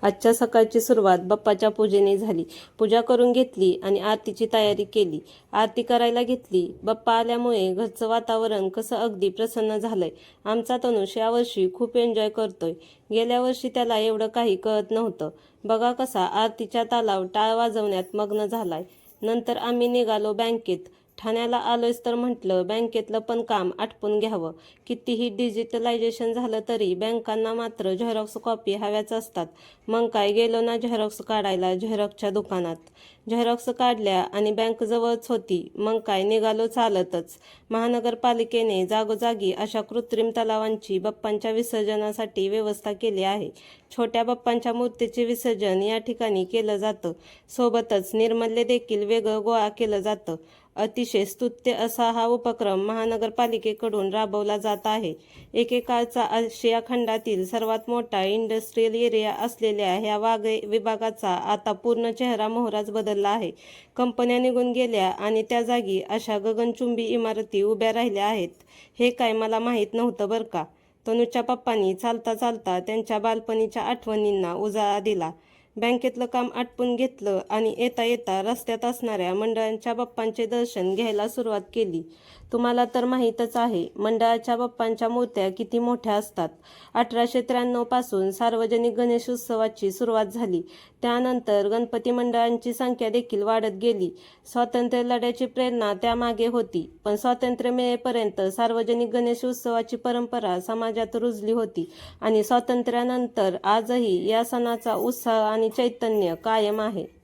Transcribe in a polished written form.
आजच्या सकाळची सुरुवात बाप्पाच्या पूजेने झाली. पूजा करून घेतली आणि आरतीची तयारी केली. आरती करायला घेतली. बाप्पा आल्यामुळे घरचं वातावरण कसं अगदी प्रसन्न झालंय. आमचा तनुष यावर्षी खूप एन्जॉय करतोय. गेल्या वर्षी त्याला एवढं काही कळत नव्हतं. बघा कसा आरतीच्या तालावर टाळ वाजवण्यात मग्न झालाय. नंतर आम्ही निघालो बँकेत. ठाण्याला आलोयच तर म्हटलं बँकेतलं पण काम आटपून घ्यावं. कितीही डिजिटलायझेशन झालं तरी बँकांना मात्र झेरॉक्स कॉपी हव्याच असतात. मग काय गेलो ना झेरॉक्स काढायला झेरॉक्सच्या दुकानात. झेरॉक्स काढल्या आणि बँक जवळच होती. मग काय निघालो चालतच. महानगरपालिकेने जागोजागी अशा कृत्रिम तलावांची बाप्पांच्या विसर्जनासाठी व्यवस्था केली आहे. छोट्या बाप्पांच्या मूर्तीचे विसर्जन या ठिकाणी केलं जातं. सोबतच निर्मल्य देखील वेगळं गोळा केलं जातं. अतिशय स्तुत्य असा हा उपक्रम महानगरपालिकेकडून राबवला जात आहे. एकेकाळचा आशिया खंडातील सर्वात मोठा इंडस्ट्रियल एरिया असलेल्या ह्या विभागाचा आता पूर्ण चेहरा मोहराच बदलला आहे. कंपन्या निघून गेल्या आणि त्या जागी अशा गगनचुंबी इमारती उभ्या राहिल्या आहेत. हे काय मला माहीत नव्हतं बरं का. तनुच्या पप्पांनी चालता चालता त्यांच्या बालपणीच्या आठवणींना उजाळा दिला. बँकेतलं काम आटपून घेतलं आणि येता येता रस्त्यात असणाऱ्या मंडळांच्या बाप्पांचे दर्शन घ्यायला सुरुवात केली. तुम्हाला तर माहीतच आहे मंडळाच्या बाप्पांच्या मूर्त्या किती मोठ्या असतात. 1893 पासून सार्वजनिक गणेशोत्सवाची सुरुवात झाली. त्यानंतर गणपती मंडळांची संख्या देखील वाढत गेली. स्वातंत्र्य लढ्याची प्रेरणा त्यामागे होती. पण स्वातंत्र्य मिळेपर्यंत सार्वजनिक गणेशोत्सवाची परंपरा समाजात रुजली होती आणि स्वातंत्र्यानंतर आजही या सणाचा उत्साह आणि चैतन्य कायम आहे.